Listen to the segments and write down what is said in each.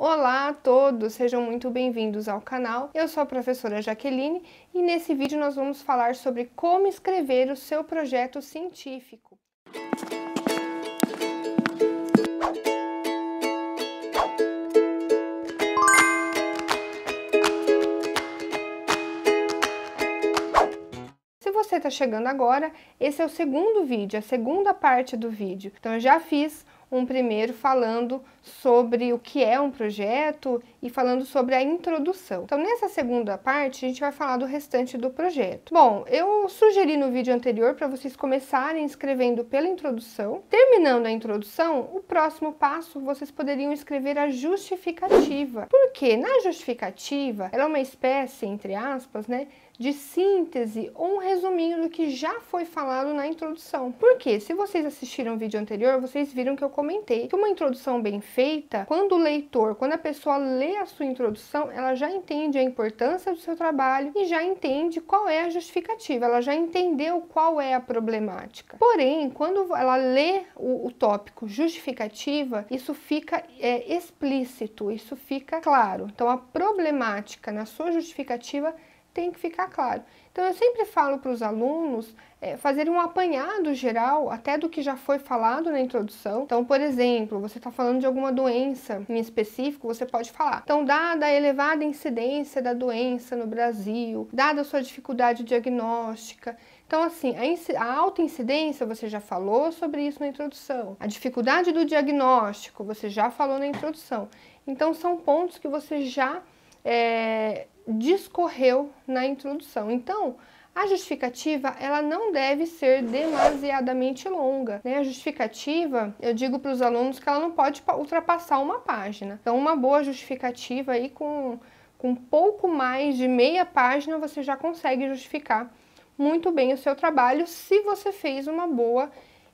Olá a todos, sejam muito bem-vindos ao canal. Eu sou a professora Jaqueline e nesse vídeo nós vamos falar sobre como escrever o seu projeto científico. Se você está chegando agora, esse é o segundo vídeo, a segunda parte do vídeo. Então eu já fiz um primeiro falando sobre o que é um projeto e falando sobre a introdução. Então nessa segunda parte a gente vai falar do restante do projeto. Bom, eu sugeri no vídeo anterior para vocês começarem escrevendo pela introdução. Terminando a introdução, o próximo passo vocês poderiam escrever a justificativa. Porque na justificativa, ela é uma espécie, entre aspas, né, de síntese ou um resuminho do que já foi falado na introdução. Porque se vocês assistiram o vídeo anterior, vocês viram que eu comentei que uma introdução bem feita, quando a pessoa lê a sua introdução, ela já entende a importância do seu trabalho e já entende qual é a justificativa, ela já entendeu qual é a problemática. Porém, quando ela lê o tópico justificativa, isso fica explícito, isso fica claro. Então a problemática na sua justificativa tem que ficar claro. Então eu sempre falo para os alunos fazerem um apanhado geral até do que já foi falado na introdução. Então, por exemplo, você está falando de alguma doença em específico, você pode falar. Então, dada a elevada incidência da doença no Brasil, dada a sua dificuldade diagnóstica, então, assim, a alta incidência, você já falou sobre isso na introdução. A dificuldade do diagnóstico, você já falou na introdução. Então, são pontos que você já discorreu na introdução. Então, a justificativa, ela não deve ser demasiadamente longa, né? A justificativa, eu digo para os alunos que ela não pode ultrapassar uma página. Então, uma boa justificativa aí com pouco mais de meia página, você já consegue justificar muito bem o seu trabalho se você fez uma boa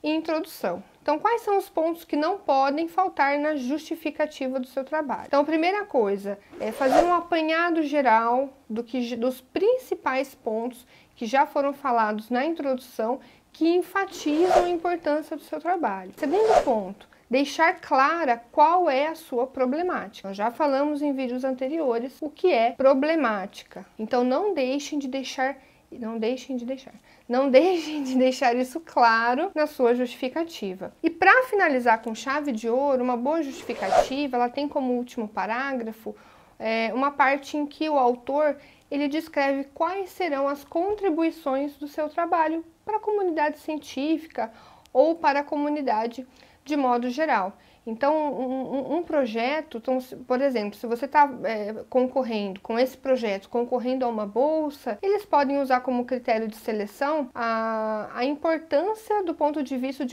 introdução. Então, quais são os pontos que não podem faltar na justificativa do seu trabalho? Então, a primeira coisa é fazer um apanhado geral dos principais pontos que já foram falados na introdução que enfatizam a importância do seu trabalho. Segundo ponto, deixar clara qual é a sua problemática. Nós já falamos em vídeos anteriores o que é problemática. Então, não deixem de deixar isso claro na sua justificativa. E para finalizar com chave de ouro, uma boa justificativa, ela tem como último parágrafo uma parte em que o autor ele descreve quais serão as contribuições do seu trabalho para a comunidade científica ou para a comunidade de modo geral. Então, um projeto, então, por exemplo, se você está concorrendo com esse projeto, concorrendo a uma bolsa, eles podem usar como critério de seleção a importância do ponto de vista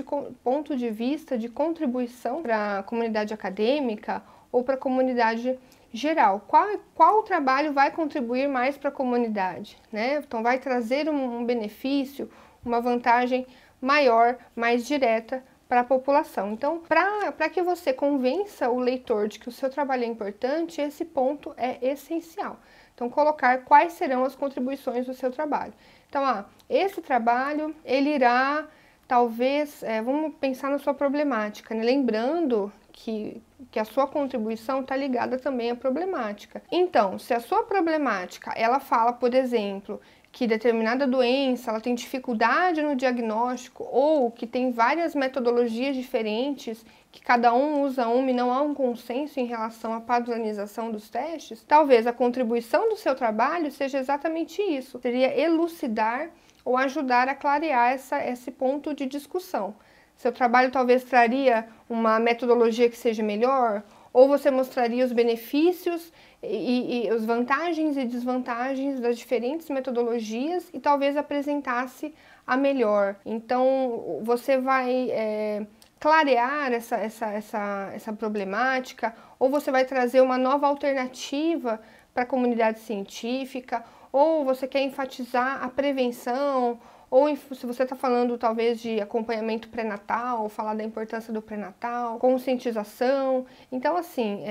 de contribuição para a comunidade acadêmica ou para a comunidade geral. Qual trabalho vai contribuir mais para a comunidade, né? Então, vai trazer um benefício, uma vantagem maior, mais direta para a população. Então, para que você convença o leitor de que o seu trabalho é importante, esse ponto é essencial. Então, colocar quais serão as contribuições do seu trabalho. Então, esse trabalho, ele irá, talvez, vamos pensar na sua problemática, né? Lembrando que a sua contribuição está ligada também à problemática. Então, se a sua problemática, ela fala, por exemplo, que determinada doença ela tem dificuldade no diagnóstico ou que tem várias metodologias diferentes, que cada um usa uma e não há um consenso em relação à padronização dos testes, talvez a contribuição do seu trabalho seja exatamente isso, seria elucidar ou ajudar a clarear esse ponto de discussão. Seu trabalho talvez traria uma metodologia que seja melhor, ou você mostraria os benefícios e as vantagens e desvantagens das diferentes metodologias e talvez apresentasse a melhor. Então, você vai clarear essa problemática, ou você vai trazer uma nova alternativa para a comunidade científica, ou você quer enfatizar a prevenção, ou se você está falando talvez de acompanhamento pré-natal, falar da importância do pré-natal, conscientização. Então, assim,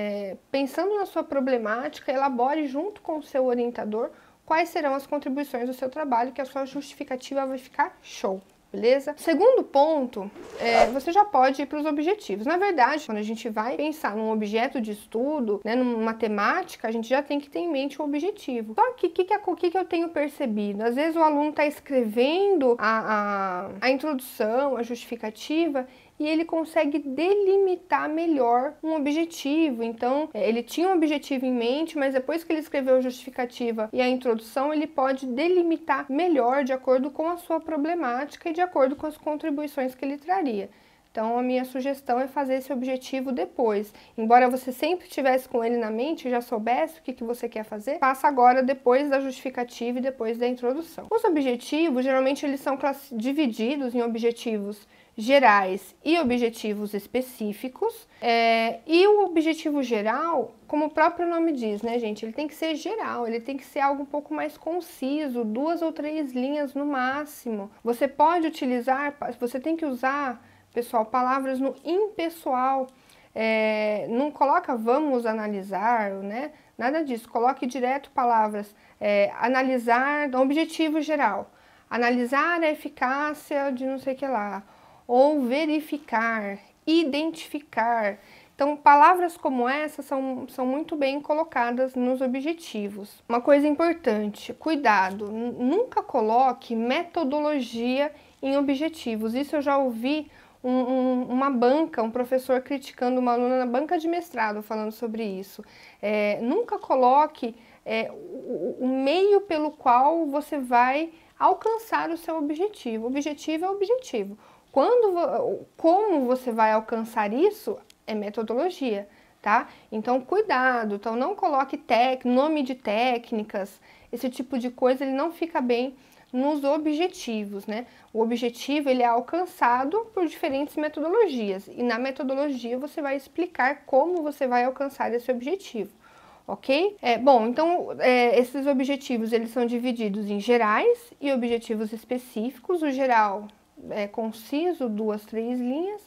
pensando na sua problemática, elabore junto com o seu orientador quais serão as contribuições do seu trabalho, que a sua justificativa vai ficar show. beleza? Segundo ponto, você já pode ir para os objetivos. Na verdade, quando a gente vai pensar num objeto de estudo, né, numa temática, a gente já tem que ter em mente o objetivo. Só que o que eu tenho percebido? Às vezes o aluno está escrevendo a introdução, a justificativa, e ele consegue delimitar melhor um objetivo. Então, ele tinha um objetivo em mente, mas depois que ele escreveu a justificativa e a introdução, ele pode delimitar melhor de acordo com a sua problemática e de acordo com as contribuições que ele traria. Então, a minha sugestão é fazer esse objetivo depois. Embora você sempre estivesse com ele na mente, já soubesse o que você quer fazer, faça agora depois da justificativa e depois da introdução. Os objetivos, geralmente, eles são divididos em objetivos gerais e objetivos específicos. E o objetivo geral, como o próprio nome diz, né, gente? Ele tem que ser geral, ele tem que ser algo um pouco mais conciso, 2 ou 3 linhas no máximo. Você pode utilizar, você tem que usar, pessoal, palavras no impessoal. Não coloca vamos analisar, né? Nada disso. Coloque direto palavras analisar, no objetivo geral. Analisar a eficácia de não sei o que lá. Ou verificar, identificar. Então, palavras como essa são muito bem colocadas nos objetivos. Uma coisa importante, cuidado, nunca coloque metodologia em objetivos. Isso eu já ouvi uma banca, um professor criticando uma aluna na banca de mestrado falando sobre isso. Nunca coloque o meio pelo qual você vai alcançar o seu objetivo. O objetivo é o objetivo. Como você vai alcançar isso é metodologia, tá? Então, cuidado. Então, não coloque nome de técnicas, esse tipo de coisa, ele não fica bem nos objetivos, né? O objetivo, ele é alcançado por diferentes metodologias. E na metodologia, você vai explicar como você vai alcançar esse objetivo. Ok? Bom, então, esses objetivos, eles são divididos em gerais e objetivos específicos. O geral conciso, 2, 3 linhas,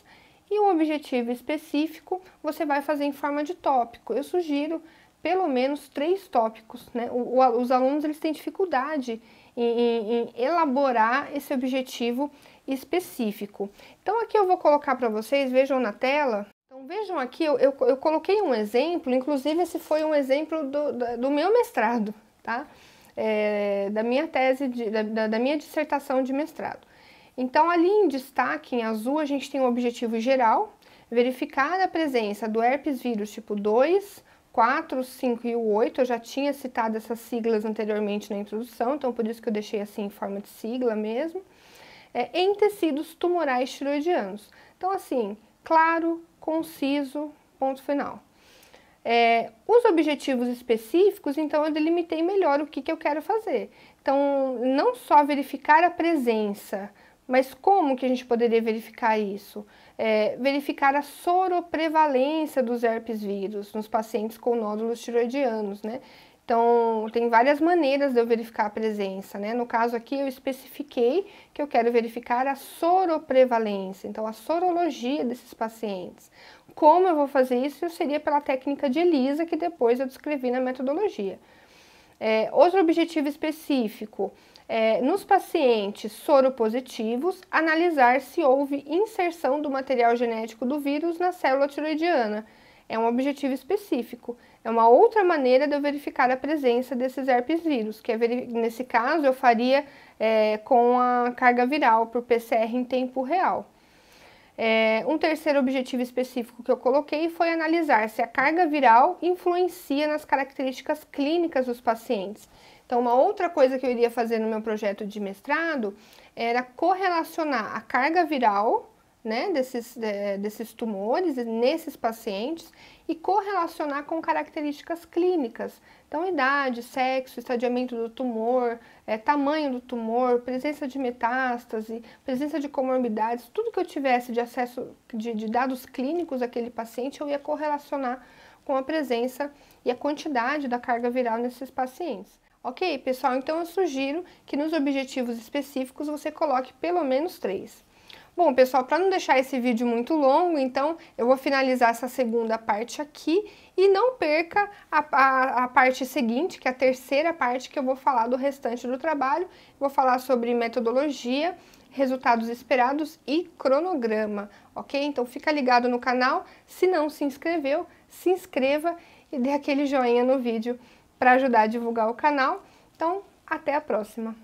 e o objetivo específico você vai fazer em forma de tópico. Eu sugiro pelo menos 3 tópicos, né? Os alunos, eles têm dificuldade em elaborar esse objetivo específico. Então, aqui eu vou colocar para vocês, vejam na tela. Então, vejam aqui, eu coloquei um exemplo, inclusive esse foi um exemplo do meu mestrado, tá? Da minha tese, da minha dissertação de mestrado. Então, ali em destaque, em azul, a gente tem um objetivo geral, verificar a presença do herpes vírus tipo 2, 4, 5 e o 8. Eu já tinha citado essas siglas anteriormente na introdução, então por isso que eu deixei assim em forma de sigla mesmo. Em tecidos tumorais tiroidianos. Então, assim, claro, conciso, ponto final. Os objetivos específicos, então eu delimitei melhor o que eu quero fazer. Então, não só verificar a presença, mas como que a gente poderia verificar isso? Verificar a soroprevalência dos herpes vírus nos pacientes com nódulos tiroidianos, né? Então, tem várias maneiras de eu verificar a presença, né? No caso aqui, eu especifiquei que eu quero verificar a soroprevalência, então a sorologia desses pacientes. Como eu vou fazer isso? Seria pela técnica de ELISA, que depois eu descrevi na metodologia. Outro objetivo específico, nos pacientes soropositivos, analisar se houve inserção do material genético do vírus na célula tiroidiana. É um objetivo específico. É uma outra maneira de eu verificar a presença desses herpes vírus, que nesse caso eu faria com a carga viral por PCR em tempo real. Um terceiro objetivo específico que eu coloquei foi analisar se a carga viral influencia nas características clínicas dos pacientes. Então, uma outra coisa que eu iria fazer no meu projeto de mestrado era correlacionar a carga viral, né, desses tumores, nesses pacientes, e correlacionar com características clínicas. Então, idade, sexo, estadiamento do tumor, tamanho do tumor, presença de metástase, presença de comorbidades, tudo que eu tivesse de acesso de dados clínicos daquele paciente, eu ia correlacionar com a presença e a quantidade da carga viral nesses pacientes. Ok, pessoal? Então, eu sugiro que nos objetivos específicos você coloque pelo menos 3. Bom, pessoal, para não deixar esse vídeo muito longo, então eu vou finalizar essa segunda parte aqui e não perca a parte seguinte, que é a terceira parte, que eu vou falar do restante do trabalho. Vou falar sobre metodologia, resultados esperados e cronograma, ok? Então fica ligado no canal, se não se inscreveu, se inscreva e dê aquele joinha no vídeo para ajudar a divulgar o canal. Então, até a próxima!